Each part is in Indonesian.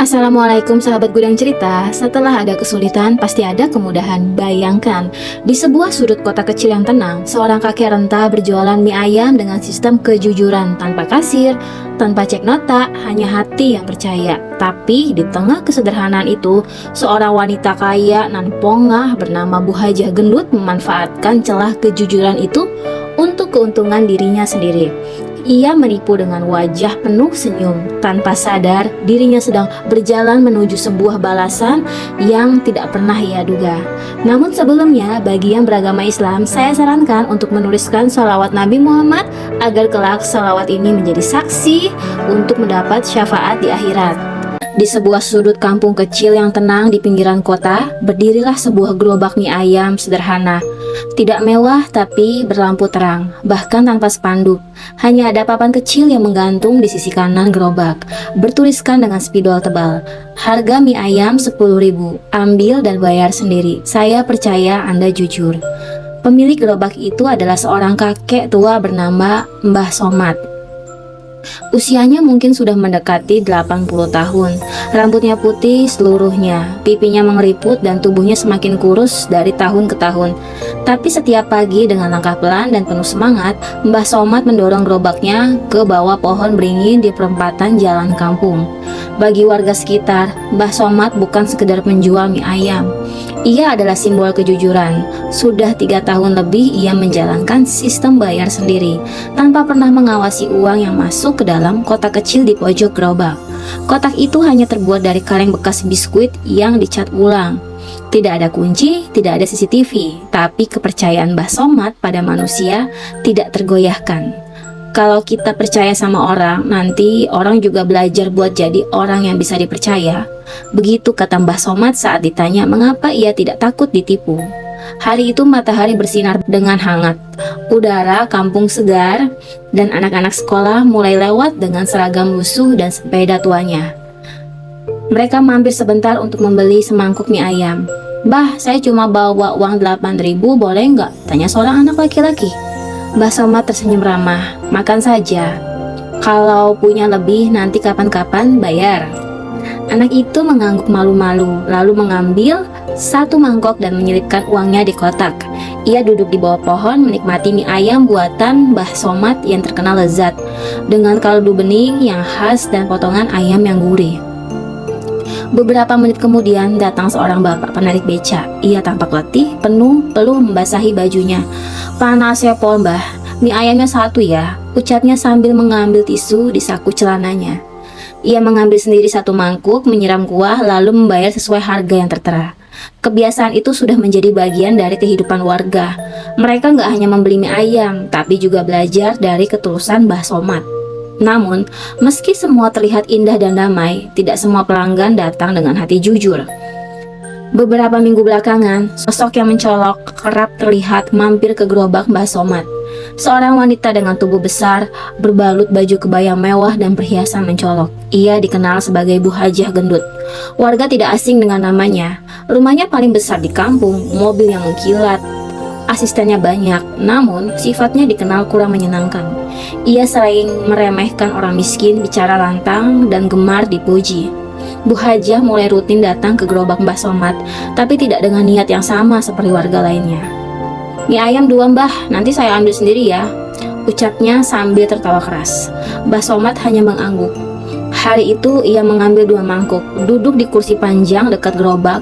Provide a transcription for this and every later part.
Assalamualaikum sahabat Gudang Cerita. Setelah ada kesulitan, pasti ada kemudahan. Bayangkan, di sebuah sudut kota kecil yang tenang, seorang kakek renta berjualan mie ayam dengan sistem kejujuran, tanpa kasir, tanpa cek nota, hanya hati yang percaya. Tapi di tengah kesederhanaan itu, seorang wanita kaya nan pongah bernama Bu Hajah Gendut memanfaatkan celah kejujuran itu untuk keuntungan dirinya sendiri. Ia menipu dengan wajah penuh senyum, tanpa sadar dirinya sedang berjalan menuju sebuah balasan yang tidak pernah ia duga. Namun sebelumnya, bagi yang beragama Islam, saya sarankan untuk menuliskan sholawat Nabi Muhammad agar kelak sholawat ini menjadi saksi untuk mendapat syafaat di akhirat. Di sebuah sudut kampung kecil yang tenang di pinggiran kota, berdirilah sebuah gerobak mie ayam sederhana. Tidak mewah tapi berlampu terang, bahkan tanpa spanduk. Hanya ada papan kecil yang menggantung di sisi kanan gerobak, bertuliskan dengan spidol tebal. Harga mie ayam 10.000, ambil dan bayar sendiri. Saya percaya Anda jujur. Pemilik gerobak itu adalah seorang kakek tua bernama Mbah Somad. Usianya mungkin sudah mendekati 80 tahun. Rambutnya putih seluruhnya, pipinya mengeriput dan tubuhnya semakin kurus dari tahun ke tahun. Tapi setiap pagi dengan langkah pelan dan penuh semangat, Mbah Somad mendorong gerobaknya ke bawah pohon beringin di perempatan jalan kampung. Bagi warga sekitar, Mbah Somad bukan sekedar penjual mie ayam. Ia adalah simbol kejujuran. Sudah 3 tahun lebih ia menjalankan sistem bayar sendiri, tanpa pernah mengawasi uang yang masuk ke dalam kotak kecil di pojok gerobak. Kotak itu hanya terbuat dari kaleng bekas biskuit yang dicat ulang. Tidak ada kunci, tidak ada CCTV, tapi kepercayaan Mbah Somad pada manusia tidak tergoyahkan. Kalau kita percaya sama orang, nanti orang juga belajar buat jadi orang yang bisa dipercaya. Begitu kata Mbah Somad saat ditanya mengapa ia tidak takut ditipu. Hari itu matahari bersinar dengan hangat, udara kampung segar, dan anak-anak sekolah mulai lewat dengan seragam lusuh dan sepeda tuanya. Mereka mampir sebentar untuk membeli semangkuk mie ayam. "Mbah, saya cuma bawa uang 8.000, boleh nggak?" tanya seorang anak laki-laki. Mbah Somad tersenyum ramah. "Makan saja. Kalau punya lebih nanti kapan-kapan bayar." Anak itu mengangguk malu-malu, lalu mengambil satu mangkok dan menyelipkan uangnya di kotak. Ia duduk di bawah pohon menikmati mie ayam buatan Mbah Somad yang terkenal lezat, dengan kaldu bening yang khas dan potongan ayam yang gurih. Beberapa menit kemudian datang seorang bapak penarik beca. Ia tampak letih, penuh membasahi bajunya. "Panas ya Pol, Mbah, mie ayamnya 1 ya," ucapnya sambil mengambil tisu di saku celananya. Ia mengambil sendiri 1 mangkuk, menyiram kuah, lalu membayar sesuai harga yang tertera. Kebiasaan itu sudah menjadi bagian dari kehidupan warga. Mereka nggak hanya membeli mie ayam, tapi juga belajar dari ketulusan Mbah Somad. Namun, meski semua terlihat indah dan damai, tidak semua pelanggan datang dengan hati jujur. Beberapa minggu belakangan, sosok yang mencolok kerap terlihat mampir ke gerobak Mbah Somad. Seorang wanita dengan tubuh besar, berbalut baju kebaya mewah dan perhiasan mencolok. Ia dikenal sebagai Bu Hajah Gendut. Warga tidak asing dengan namanya. Rumahnya paling besar di kampung, mobil yang mengkilat, asistennya banyak, namun sifatnya dikenal kurang menyenangkan. Ia sering meremehkan orang miskin, bicara lantang, dan gemar dipuji. Bu Hajah mulai rutin datang ke gerobak Mbah Somad, tapi tidak dengan niat yang sama seperti warga lainnya. "Mie ayam 2 Mbah, nanti saya ambil sendiri ya," ucapnya sambil tertawa keras. Mbah Somad hanya mengangguk. Hari itu ia mengambil 2 mangkuk, duduk di kursi panjang dekat gerobak,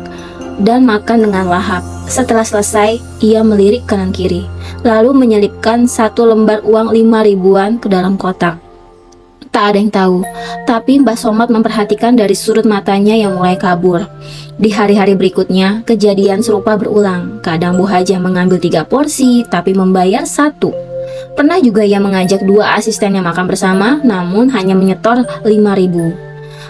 dan makan dengan lahap. Setelah selesai, ia melirik kanan kiri, lalu menyelipkan 1 lembar uang 5.000-an ke dalam kotak. Tak ada yang tahu, tapi Mbah Somad memperhatikan dari sudut matanya yang mulai kabur. Di hari-hari berikutnya, kejadian serupa berulang. Kadang Bu Hajah mengambil 3 porsi, tapi membayar 1. Pernah juga ia mengajak 2 asistennya makan bersama, namun hanya menyetor 5.000.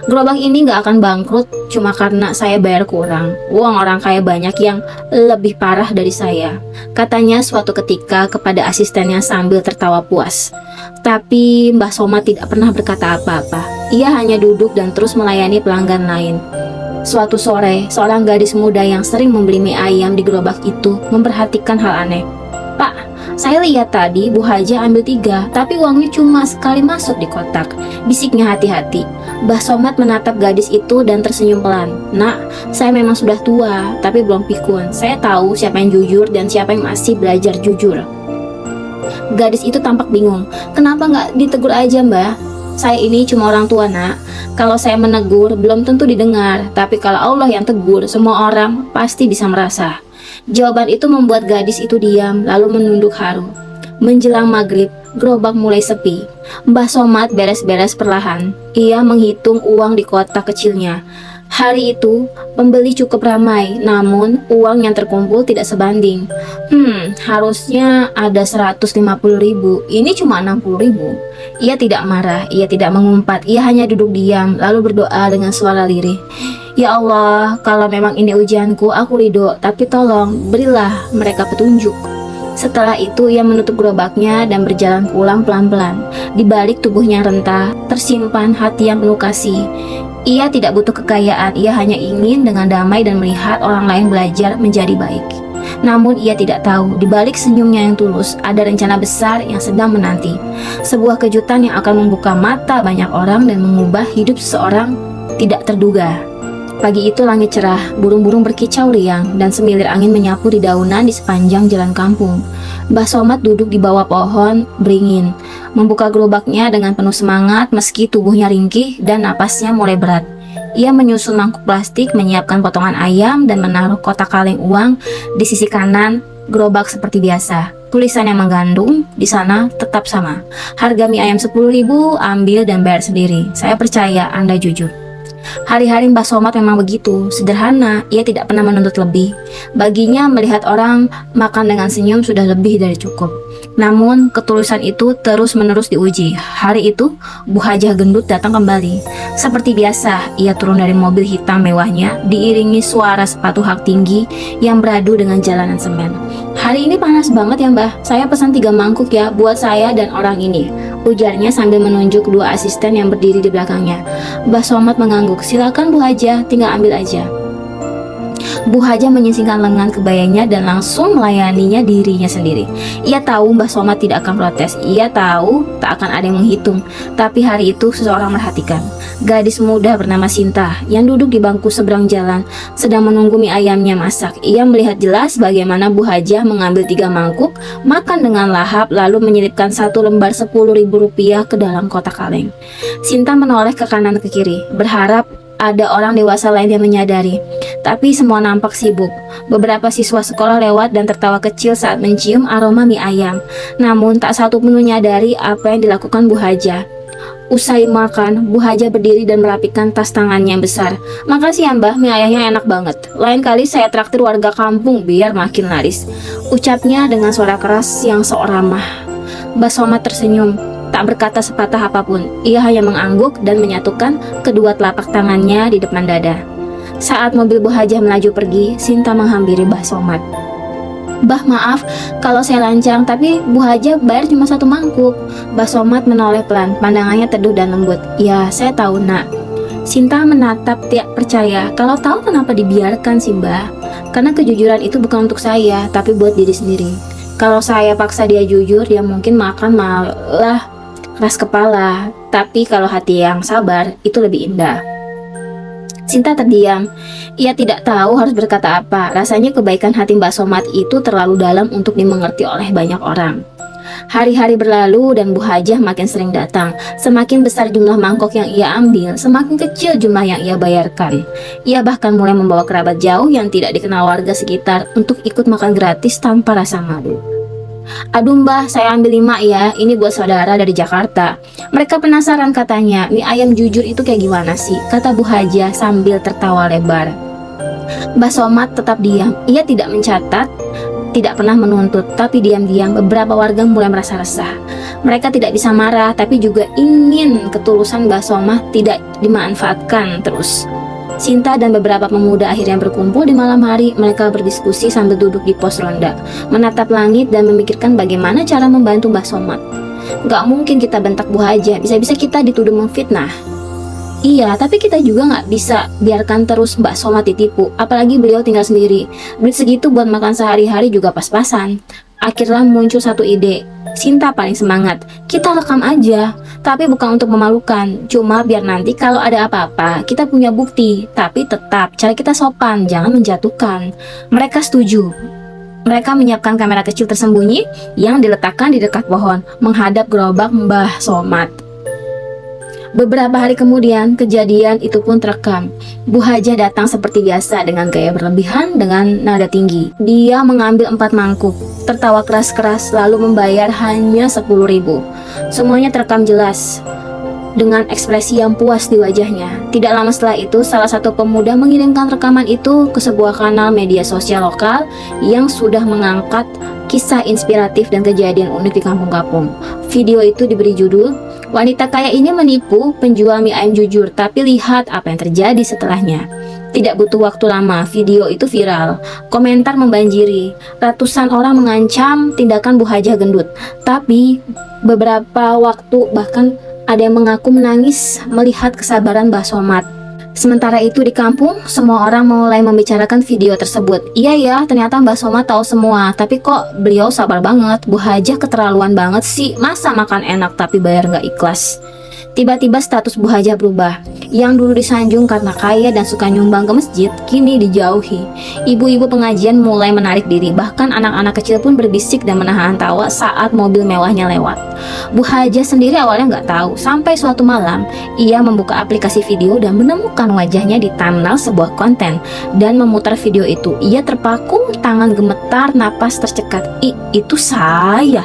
"Gerobak ini gak akan bangkrut cuma karena saya bayar kurang. Uang orang kaya banyak yang lebih parah dari saya," katanya suatu ketika kepada asistennya sambil tertawa puas. Tapi Mbah Somad tidak pernah berkata apa-apa. Ia hanya duduk dan terus melayani pelanggan lain. Suatu sore, seorang gadis muda yang sering membeli mie ayam di gerobak itu memperhatikan hal aneh. "Pak, saya lihat tadi Bu Hajah ambil 3, tapi uangnya cuma sekali masuk di kotak," bisiknya hati-hati. Mbah Somad menatap gadis itu dan tersenyum pelan. "Nak, saya memang sudah tua, tapi belum pikun. Saya tahu siapa yang jujur dan siapa yang masih belajar jujur." Gadis itu tampak bingung. "Kenapa nggak ditegur aja, Mbah? Saya ini cuma orang tua, Nak. Kalau saya menegur, belum tentu didengar. Tapi kalau Allah yang tegur, semua orang pasti bisa merasa." Jawaban itu membuat gadis itu diam, lalu menunduk haru. Menjelang maghrib, gerobak mulai sepi. Mbah Somad beres-beres perlahan. Ia menghitung uang di kotak kecilnya. Hari itu, pembeli cukup ramai, namun uang yang terkumpul tidak sebanding. Harusnya ada 150.000, ini cuma 60.000. Ia tidak marah, ia tidak mengumpat, ia hanya duduk diam, lalu berdoa dengan suara lirih. "Ya Allah, kalau memang ini ujianku, aku ridho, tapi tolong berilah mereka petunjuk." Setelah itu ia menutup gerobaknya dan berjalan pulang pelan-pelan. Di balik tubuhnya rentah, tersimpan hati yang penuh kasih. Ia tidak butuh kekayaan, ia hanya ingin dengan damai dan melihat orang lain belajar menjadi baik. Namun ia tidak tahu, di balik senyumnya yang tulus, ada rencana besar yang sedang menanti. Sebuah kejutan yang akan membuka mata banyak orang dan mengubah hidup seseorang tidak terduga. Pagi itu langit cerah, burung-burung berkicau riang, dan semilir angin menyapu di daunan di sepanjang jalan kampung. Mbah Somad duduk di bawah pohon beringin, membuka gerobaknya dengan penuh semangat meski tubuhnya ringkih dan napasnya mulai berat. Ia menyusun mangkuk plastik, menyiapkan potongan ayam, dan menaruh kotak kaleng uang di sisi kanan gerobak seperti biasa. Tulisan yang menggantung di sana tetap sama. "Harga mie ayam 10.000, ambil dan bayar sendiri. Saya percaya Anda jujur." Hari-hari Mbah Somad memang begitu, sederhana, ia tidak pernah menuntut lebih. Baginya melihat orang makan dengan senyum sudah lebih dari cukup. Namun ketulusan itu terus-menerus diuji. Hari itu, Bu Hajah gendut datang kembali. Seperti biasa, ia turun dari mobil hitam mewahnya, diiringi suara sepatu hak tinggi yang beradu dengan jalanan semen. "Hari ini panas banget ya, Mbah. Saya pesan 3 mangkuk ya, buat saya dan orang ini," ujarnya sambil menunjuk kedua asisten yang berdiri di belakangnya. Mbah Somad mengangguk. "Silakan Bu Hajah, tinggal ambil aja." Bu Hajah menyisingkan lengan kebayanya dan langsung melayaninya dirinya sendiri. Ia tahu Mbah Somad tidak akan protes. Ia tahu tak akan ada yang menghitung. Tapi hari itu seseorang merhatikan. Gadis muda bernama Sinta yang duduk di bangku seberang jalan sedang menunggu mie ayamnya masak. Ia melihat jelas bagaimana Bu Hajah mengambil 3 mangkuk, makan dengan lahap, lalu menyelipkan 1 lembar 10.000 rupiah ke dalam kotak kaleng. Sinta menoleh ke kanan ke kiri, berharap ada orang dewasa lain yang menyadari, tapi semua nampak sibuk. Beberapa siswa sekolah lewat dan tertawa kecil saat mencium aroma mie ayam. Namun tak satu pun menyadari apa yang dilakukan Bu Hajah. Usai makan, Bu Hajah berdiri dan merapikan tas tangannya yang besar. "Makasih ya Mbah, mie ayamnya enak banget. Lain kali saya traktir warga kampung biar makin laris," ucapnya dengan suara keras yang sok ramah. Mbah Somad tersenyum. Tak berkata sepatah apapun, ia hanya mengangguk dan menyatukan kedua telapak tangannya di depan dada. Saat mobil Bu Hajah melaju pergi, Sinta menghampiri Mbah Somad. "Mbah, maaf kalau saya lancang, tapi Bu Hajah bayar cuma 1 mangkuk." Mbah Somad menoleh pelan, pandangannya teduh dan lembut. "Ya, saya tahu, Nak." Sinta menatap tidak percaya. "Kalau tahu kenapa dibiarkan sih, Mbah? Karena kejujuran itu bukan untuk saya, tapi buat diri sendiri. Kalau saya paksa dia jujur, dia mungkin makan malah keras kepala, tapi kalau hati yang sabar, itu lebih indah." Sinta terdiam. Ia tidak tahu harus berkata apa. Rasanya kebaikan hati Mbak Somad itu terlalu dalam untuk dimengerti oleh banyak orang. Hari-hari berlalu dan Bu Hajah makin sering datang. Semakin besar jumlah mangkok yang ia ambil, semakin kecil jumlah yang ia bayarkan. Ia bahkan mulai membawa kerabat jauh yang tidak dikenal warga sekitar untuk ikut makan gratis tanpa rasa malu. "Aduh Mbah, saya ambil 5 ya, ini buat saudara dari Jakarta." Mereka penasaran katanya, "Mie ayam jujur itu kayak gimana sih?" kata Bu Hajah sambil tertawa lebar. Mbah Somad tetap diam. Ia tidak mencatat, tidak pernah menuntut, tapi diam-diam beberapa warga mulai merasa resah. Mereka tidak bisa marah, tapi juga ingin ketulusan Mbah Somad tidak dimanfaatkan terus. Sinta dan beberapa pemuda akhirnya berkumpul di malam hari. Mereka berdiskusi sambil duduk di pos ronda, menatap langit dan memikirkan bagaimana cara membantu Mbah Somad. "Gak mungkin kita bentak Bu Hajah, bisa-bisa kita dituduh memfitnah." "Iya, tapi kita juga gak bisa biarkan terus Mbak Somad ditipu, apalagi beliau tinggal sendiri. Duit segitu buat makan sehari-hari juga pas-pasan." Akhirnya muncul satu ide. Sinta paling semangat. "Kita rekam aja. Tapi bukan untuk memalukan, cuma biar nanti kalau ada apa-apa kita punya bukti. Tapi tetap cara kita sopan, jangan menjatuhkan. Mereka setuju. Mereka menyiapkan kamera kecil tersembunyi yang diletakkan di dekat pohon menghadap gerobak Mbah Somad. Beberapa hari kemudian, kejadian itu pun terekam. Bu Hajah datang seperti biasa dengan gaya berlebihan dengan nada tinggi. Dia mengambil 4 mangkuk, tertawa keras-keras lalu membayar hanya 10.000. Semuanya terekam jelas dengan ekspresi yang puas di wajahnya. Tidak lama setelah itu, salah satu pemuda mengirimkan rekaman itu ke sebuah kanal media sosial lokal yang sudah mengangkat kisah inspiratif dan kejadian unik di kampung-kampung. Video itu diberi judul, "Wanita kaya ini menipu penjual mie ayam jujur, tapi lihat apa yang terjadi setelahnya." Tidak butuh waktu lama, video itu viral. Komentar membanjiri. Ratusan orang mengancam tindakan Bu Hajah gendut. Tapi beberapa waktu bahkan ada yang mengaku menangis melihat kesabaran Mbah Somad. Sementara itu di kampung, semua orang mulai membicarakan video tersebut. Iya ya, ternyata Mbah Somad tahu semua, tapi kok beliau sabar banget. Bu Hajah keterlaluan banget sih, masa makan enak tapi bayar nggak ikhlas. Tiba-tiba status Bu Hajah berubah. Yang dulu disanjung karena kaya dan suka nyumbang ke masjid, kini dijauhi. Ibu-ibu pengajian mulai menarik diri, bahkan anak-anak kecil pun berbisik dan menahan tawa saat mobil mewahnya lewat. Bu Hajah sendiri awalnya nggak tahu, sampai suatu malam ia membuka aplikasi video dan menemukan wajahnya di thumbnail sebuah konten dan memutar video itu. Ia terpaku, tangan gemetar, napas tercekat. Itu saya.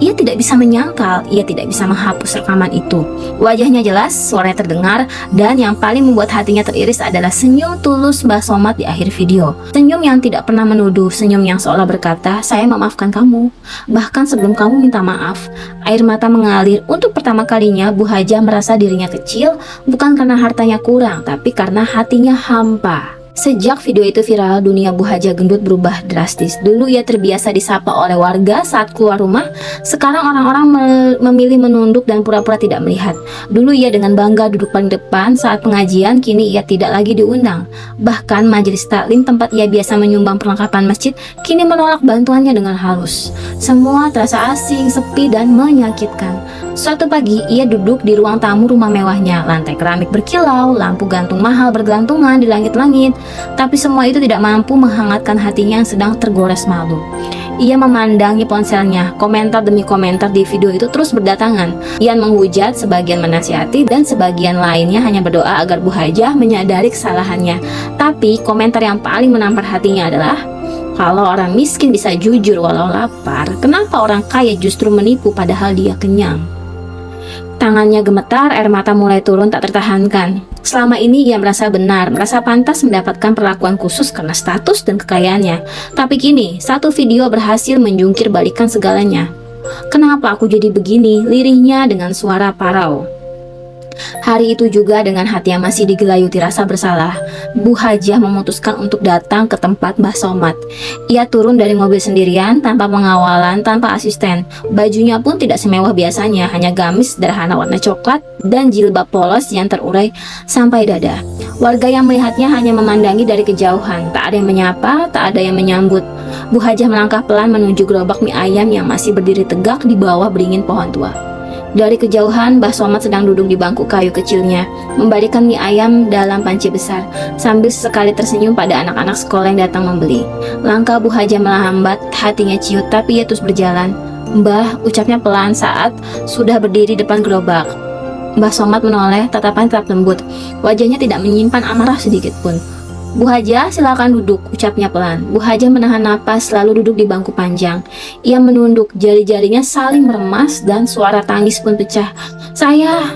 Ia tidak bisa menyangkal, ia tidak bisa menghapus rekaman itu. Wajahnya jelas, suaranya terdengar, dan yang paling membuat hatinya teriris adalah senyum tulus Mbah Somad di akhir video. Senyum yang tidak pernah menuduh, senyum yang seolah berkata, "Saya memaafkan kamu. Bahkan sebelum kamu minta maaf." Air mata mengalir. Untuk pertama kalinya Bu Hajah merasa dirinya kecil, bukan karena hartanya kurang, tapi karena hatinya hampa. Sejak video itu viral, dunia Bu Hajah gendut berubah drastis. Dulu ia terbiasa disapa oleh warga saat keluar rumah. Sekarang orang-orang memilih menunduk dan pura-pura tidak melihat. Dulu ia dengan bangga duduk paling depan saat pengajian, kini ia tidak lagi diundang. Bahkan majelis taklim tempat ia biasa menyumbang perlengkapan masjid, kini menolak bantuannya dengan halus. Semua terasa asing, sepi, dan menyakitkan. Suatu pagi, ia duduk di ruang tamu rumah mewahnya. Lantai keramik berkilau, lampu gantung mahal bergelantungan di langit-langit. Tapi semua itu tidak mampu menghangatkan hatinya yang sedang tergores malu. Ia memandangi ponselnya, komentar demi komentar di video itu terus berdatangan. Yang menghujat, sebagian menasihati, dan sebagian lainnya hanya berdoa agar Bu Hajah menyadari kesalahannya. Tapi komentar yang paling menampar hatinya adalah, "Kalau orang miskin bisa jujur walau lapar, kenapa orang kaya justru menipu padahal dia kenyang?" Tangannya gemetar, air mata mulai turun tak tertahankan. Selama ini ia merasa benar, merasa pantas mendapatkan perlakuan khusus karena status dan kekayaannya. Tapi kini, satu video berhasil menjungkir balikan segalanya. "Kenapa aku jadi begini?" lirihnya dengan suara parau. Hari itu juga dengan hati yang masih digelayuti rasa bersalah, Bu Hajah memutuskan untuk datang ke tempat Mbah Somad. Ia turun dari mobil sendirian, tanpa pengawalan, tanpa asisten. Bajunya pun tidak semewah biasanya, hanya gamis sederhana warna coklat dan jilbab polos yang terurai sampai dada. Warga yang melihatnya hanya memandangi dari kejauhan, tak ada yang menyapa, tak ada yang menyambut. Bu Hajah melangkah pelan menuju gerobak mie ayam yang masih berdiri tegak di bawah beringin pohon tua. Dari kejauhan, Mbah Somad sedang duduk di bangku kayu kecilnya, membalikan mie ayam dalam panci besar, sambil sesekali tersenyum pada anak-anak sekolah yang datang membeli. Langkah Bu Hajah melambat, hatinya ciut, tapi ia terus berjalan. "Mbah," ucapnya pelan saat sudah berdiri depan gerobak. Mbah Somad menoleh, tatapan tetap lembut. Wajahnya tidak menyimpan amarah sedikit pun. "Bu Hajah, silakan duduk," ucapnya pelan. Bu Hajah menahan napas lalu duduk di bangku panjang. Ia menunduk, jari-jarinya saling meremas dan suara tangis pun pecah. Saya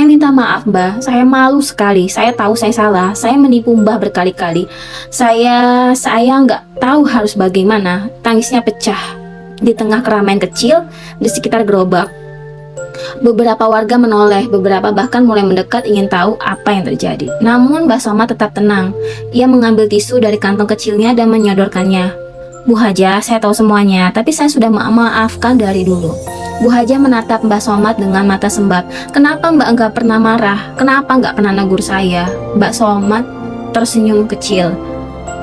minta maaf, Mbah. Saya malu sekali. Saya tahu saya salah. Saya menipu Mbah berkali-kali. Saya nggak tahu harus bagaimana." Tangisnya pecah di tengah keramaian kecil di sekitar gerobak. Beberapa warga menoleh, beberapa bahkan mulai mendekat ingin tahu apa yang terjadi. Namun Mbah Somad tetap tenang. Ia mengambil tisu dari kantong kecilnya dan menyodorkannya. "Bu Hajah, saya tahu semuanya, tapi saya sudah memaafkan dari dulu." Bu Hajah menatap Mbah Somad dengan mata sembab. "Kenapa Mbak enggak pernah marah? Kenapa enggak pernah negur saya?" Mbak Somad tersenyum kecil.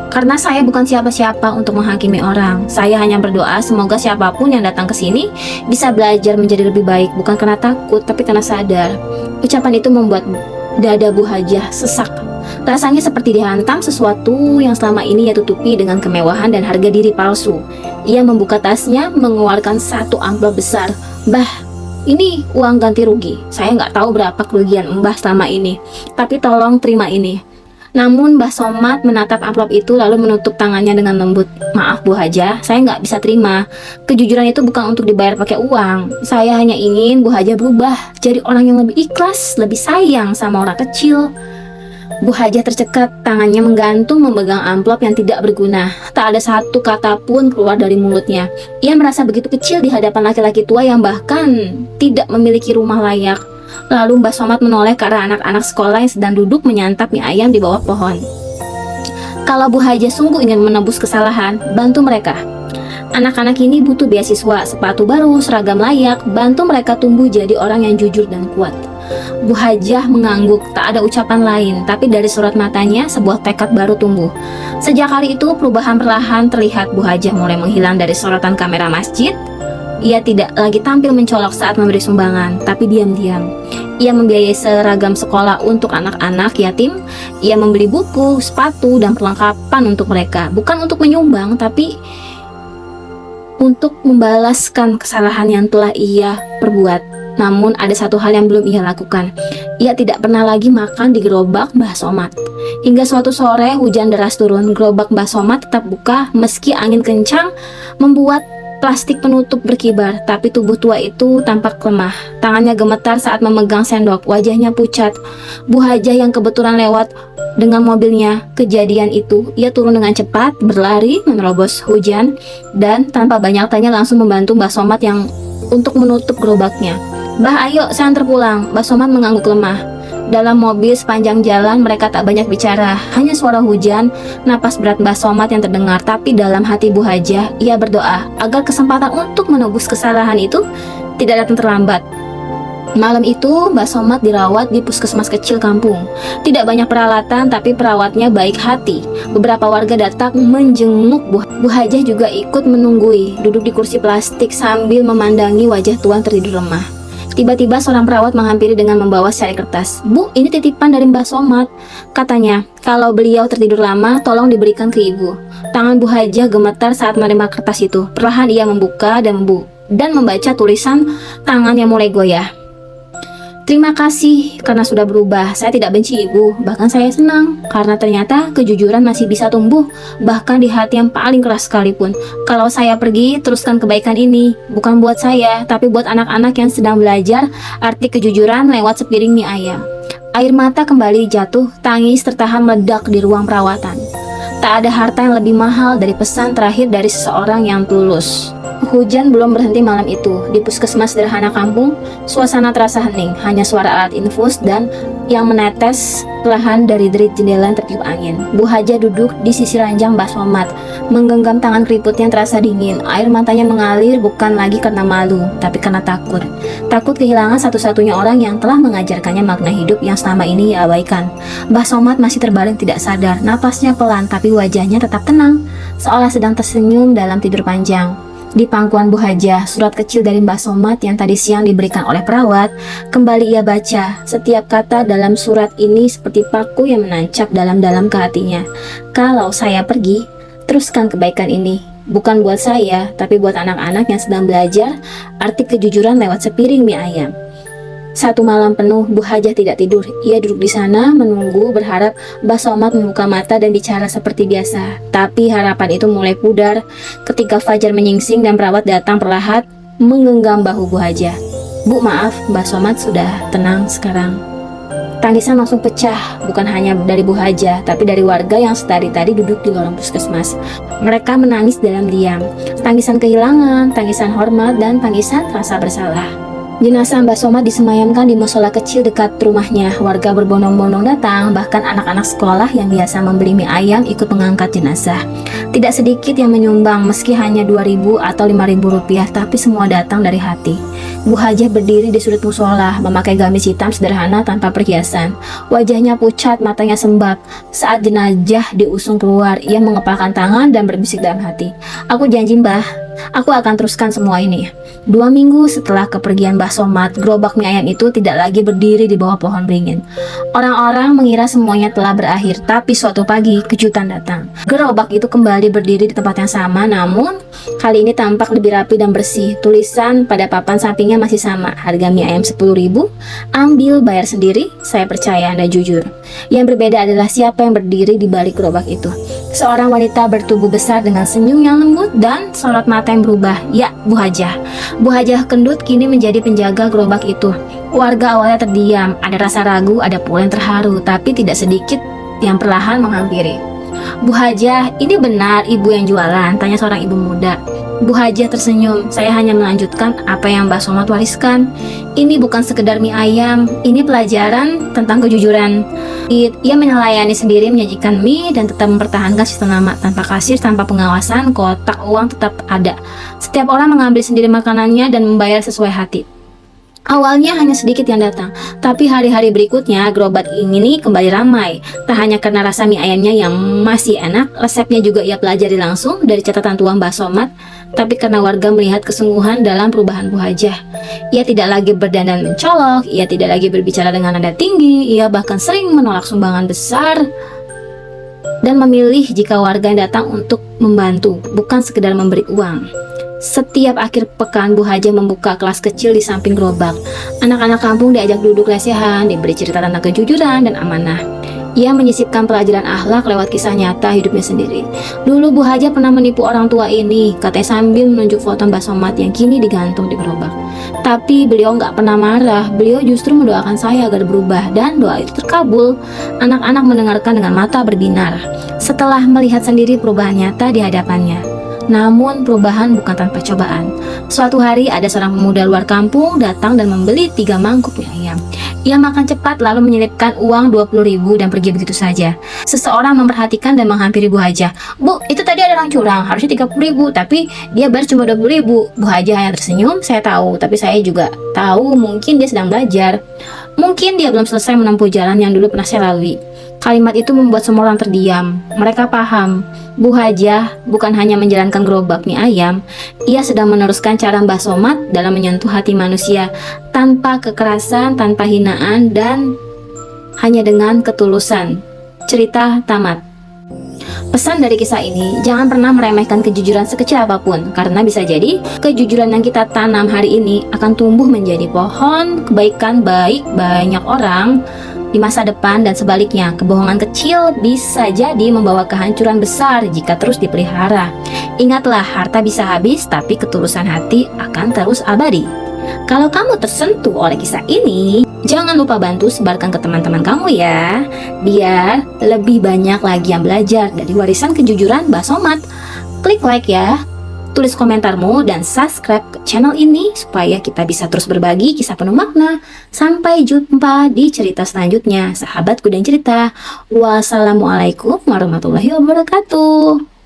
Karena saya bukan siapa-siapa untuk menghakimi orang. Saya hanya berdoa semoga siapapun yang datang ke sini bisa belajar menjadi lebih baik, bukan karena takut, tapi karena sadar. Ucapan itu membuat dada Bu Hajah sesak. Rasanya seperti dihantam sesuatu yang selama ini ia tutupi dengan kemewahan dan harga diri palsu. Ia membuka tasnya, mengeluarkan satu amplop besar. "Mbah, ini uang ganti rugi. Saya nggak tahu berapa kerugian Mbah selama ini, tapi tolong terima ini." Namun Mbah Somad menatap amplop itu lalu menutup tangannya dengan lembut. "Maaf Bu Hajah, saya nggak bisa terima. Kejujuran itu bukan untuk dibayar pakai uang. Saya hanya ingin Bu Hajah berubah, jadi orang yang lebih ikhlas, lebih sayang sama orang kecil." Bu Hajah tercekat, tangannya menggantung memegang amplop yang tidak berguna. Tak ada satu kata pun keluar dari mulutnya. Ia merasa begitu kecil di hadapan laki-laki tua yang bahkan tidak memiliki rumah layak. Lalu Mbah Somad menoleh ke arah anak-anak sekolah yang sedang duduk menyantap mie ayam di bawah pohon. Kalau Bu Hajah sungguh ingin menebus kesalahan, bantu mereka. Anak-anak ini butuh beasiswa, sepatu baru, seragam layak, bantu mereka tumbuh jadi orang yang jujur dan kuat. Bu Hajah mengangguk, tak ada ucapan lain, tapi dari sorot matanya sebuah tekad baru tumbuh. Sejak hari itu perubahan perlahan terlihat. Bu Hajah mulai menghilang dari sorotan kamera masjid. Ia tidak lagi tampil mencolok saat memberi sumbangan, tapi diam-diam. Ia membiayai seragam sekolah untuk anak-anak yatim. Ia membeli buku, sepatu, dan perlengkapan untuk mereka. Bukan untuk menyumbang, tapi untuk membalaskan kesalahan yang telah ia perbuat. Namun ada satu hal yang belum ia lakukan. Ia tidak pernah lagi makan di gerobak Mbah Somad. Hingga suatu sore hujan deras turun, gerobak Mbah Somad tetap buka meski angin kencang membuat plastik penutup berkibar. Tapi tubuh tua itu tampak lemah. Tangannya gemetar saat memegang sendok, wajahnya pucat. Bu Hajah yang kebetulan lewat dengan mobilnya kejadian itu, ia turun dengan cepat, berlari, menerobos hujan, dan tanpa banyak tanya langsung membantu Mbah Somad yang untuk menutup gerobaknya. "Mbah, ayo, saya antar pulang." Mbah Somad mengangguk lemah. Dalam mobil sepanjang jalan mereka tak banyak bicara, hanya suara hujan, napas berat Mbah Somad yang terdengar. Tapi dalam hati Bu Hajah, ia berdoa agar kesempatan untuk menebus kesalahan itu tidak datang terlambat. Malam itu Mbah Somad dirawat di puskesmas kecil kampung. Tidak banyak peralatan, tapi perawatnya baik hati. Beberapa warga datang menjenguk Bu Hajah juga ikut menunggui, duduk di kursi plastik sambil memandangi wajah tuan tertidur lemah. Tiba-tiba seorang perawat menghampiri dengan membawa secari kertas. "Bu, ini titipan dari Mbah Somad," katanya. "Kalau beliau tertidur lama, tolong diberikan ke ibu." Tangan Bu Hajah gemetar saat menerima kertas itu. Perlahan ia membuka dan membaca tulisan tangan yang mulai goyah. "Terima kasih karena sudah berubah. Saya tidak benci ibu, bahkan saya senang karena ternyata kejujuran masih bisa tumbuh bahkan di hati yang paling keras sekalipun. Kalau saya pergi, teruskan kebaikan ini, bukan buat saya, tapi buat anak-anak yang sedang belajar arti kejujuran lewat sepiring mie ayam." Air mata kembali jatuh, tangis tertahan meledak di ruang perawatan. Tak ada harta yang lebih mahal dari pesan terakhir dari seseorang yang tulus. Hujan belum berhenti malam itu. Di puskesmas sederhana kampung, suasana terasa hening. Hanya suara alat infus dan yang menetes perlahan dari derit jendela yang tertiup angin. Bu Hajah duduk di sisi ranjang Mbah Somad, menggenggam tangan keriputnya yang terasa dingin. Air matanya mengalir bukan lagi karena malu, tapi karena takut. Takut kehilangan satu-satunya orang yang telah mengajarkannya makna hidup yang selama ini ia abaikan. Mbah Somad masih terbaring tidak sadar. Napasnya pelan, tapi wajahnya tetap tenang, seolah sedang tersenyum dalam tidur panjang. Di pangkuan Bu Hajah, surat kecil dari Mbah Somad yang tadi siang diberikan oleh perawat, kembali ia baca. Setiap kata dalam surat ini seperti paku yang menancap dalam-dalam ke hatinya. "Kalau saya pergi, teruskan kebaikan ini. Bukan buat saya, tapi buat anak-anak yang sedang belajar arti kejujuran lewat sepiring mie ayam." Satu malam penuh Bu Hajah tidak tidur. Ia duduk di sana menunggu, berharap Mbah Somad membuka mata dan bicara seperti biasa. Tapi harapan itu mulai pudar ketika fajar menyingsing dan perawat datang perlahan menggenggam bahu Bu Hajah. "Bu, maaf, Mbah Somad sudah tenang sekarang." Tangisan langsung pecah, bukan hanya dari Bu Hajah, tapi dari warga yang setari tadi duduk di lorong puskesmas. Mereka menangis dalam diam. Tangisan kehilangan, tangisan hormat, dan tangisan rasa bersalah. Jenazah Mbah Somad disemayamkan di musola kecil dekat rumahnya. Warga berbondong-bondong datang, bahkan anak-anak sekolah yang biasa membeli mie ayam ikut mengangkat jenazah. Tidak sedikit yang menyumbang, meski hanya 2.000 atau 5.000 rupiah, tapi semua datang dari hati. Bu Hajah berdiri di sudut musola, memakai gamis hitam sederhana tanpa perhiasan. Wajahnya pucat, matanya sembab. Saat jenazah diusung keluar, ia mengepalkan tangan dan berbisik dalam hati. "Aku janji, Mbah, aku akan teruskan semua ini." 2 minggu setelah kepergian Mbah Somad, gerobak mie ayam itu tidak lagi berdiri di bawah pohon beringin. Orang-orang mengira semuanya telah berakhir, tapi suatu pagi kejutan datang. Gerobak itu kembali berdiri di tempat yang sama, namun kali ini tampak lebih rapi dan bersih. Tulisan pada papan sampingnya masih sama, harga mie ayam 10.000, ambil bayar sendiri, saya percaya Anda jujur. Yang berbeda adalah siapa yang berdiri di balik gerobak itu. Seorang wanita bertubuh besar dengan senyum yang lembut dan sorot mata yang berubah. Ya, Bu Hajah. Bu Hajah kendut kini menjadi penjaga gerobak itu. Warga awalnya terdiam, ada rasa ragu, ada pula yang terharu, tapi tidak sedikit yang perlahan menghampiri. "Bu Hajah, ini benar ibu yang jualan?" tanya seorang ibu muda. Bu Hajah tersenyum, "Saya hanya melanjutkan apa yang Mbah Somad wariskan. Ini bukan sekedar mie ayam, ini pelajaran tentang kejujuran." Ia melayani sendiri, menyajikan mie dan tetap mempertahankan sistem lama. Tanpa kasir, tanpa pengawasan, kotak uang tetap ada. Setiap orang mengambil sendiri makanannya dan membayar sesuai hati. Awalnya hanya sedikit yang datang, tapi hari-hari berikutnya gerobak ini kembali ramai. Tak hanya karena rasa mie ayamnya yang masih enak, resepnya juga ia pelajari langsung dari catatan tua Mbah Somad, tapi karena warga melihat kesungguhan dalam perubahan Bu Hajah. Ia tidak lagi berdandan mencolok, ia tidak lagi berbicara dengan nada tinggi, ia bahkan sering menolak sumbangan besar dan memilih jika warga yang datang untuk membantu, bukan sekedar memberi uang. Setiap akhir pekan, Bu Hajah membuka kelas kecil di samping gerobak. Anak-anak kampung diajak duduk lesehan, diberi cerita tentang kejujuran dan amanah. Ia menyisipkan pelajaran akhlak lewat kisah nyata hidupnya sendiri. "Dulu Bu Hajah pernah menipu orang tua ini," katanya sambil menunjuk foto Mbah Somad yang kini digantung di gerobak. "Tapi beliau nggak pernah marah, beliau justru mendoakan saya agar berubah dan doa itu terkabul." Anak-anak mendengarkan dengan mata berbinar setelah melihat sendiri perubahan nyata di hadapannya. Namun perubahan bukan tanpa cobaan. Suatu hari ada seorang pemuda luar kampung datang dan membeli 3 mangkuk mie ayam. Ia makan cepat lalu menyelipkan uang 20.000 dan pergi begitu saja. Seseorang memperhatikan dan menghampiri Bu Hajah. "Bu, itu tadi ada orang curang, harusnya 30.000, tapi dia bayar cuma 20.000. Bu Hajah yang tersenyum, "Saya tahu, tapi saya juga tahu mungkin dia sedang belajar. Mungkin dia belum selesai menempuh jalan yang dulu pernah saya lalui." Kalimat itu membuat semua orang terdiam. Mereka paham, Bu Hajah bukan hanya menjalankan gerobak mie ayam, ia sedang meneruskan cara Mbah Somad dalam menyentuh hati manusia tanpa kekerasan, tanpa hinaan, dan hanya dengan ketulusan. Cerita tamat. Pesan dari kisah ini, jangan pernah meremehkan kejujuran sekecil apapun, karena bisa jadi kejujuran yang kita tanam hari ini akan tumbuh menjadi pohon kebaikan baik banyak orang di masa depan, dan sebaliknya, kebohongan kecil bisa jadi membawa kehancuran besar jika terus dipelihara. Ingatlah, harta bisa habis, tapi ketulusan hati akan terus abadi. Kalau kamu tersentuh oleh kisah ini, jangan lupa bantu sebarkan ke teman-teman kamu ya, biar lebih banyak lagi yang belajar dari warisan kejujuran Mbah Somad. Klik like ya, tulis komentarmu, dan subscribe ke channel ini supaya kita bisa terus berbagi kisah penuh makna. Sampai jumpa di cerita selanjutnya, sahabat Gudang Cerita. Wassalamualaikum warahmatullahi wabarakatuh.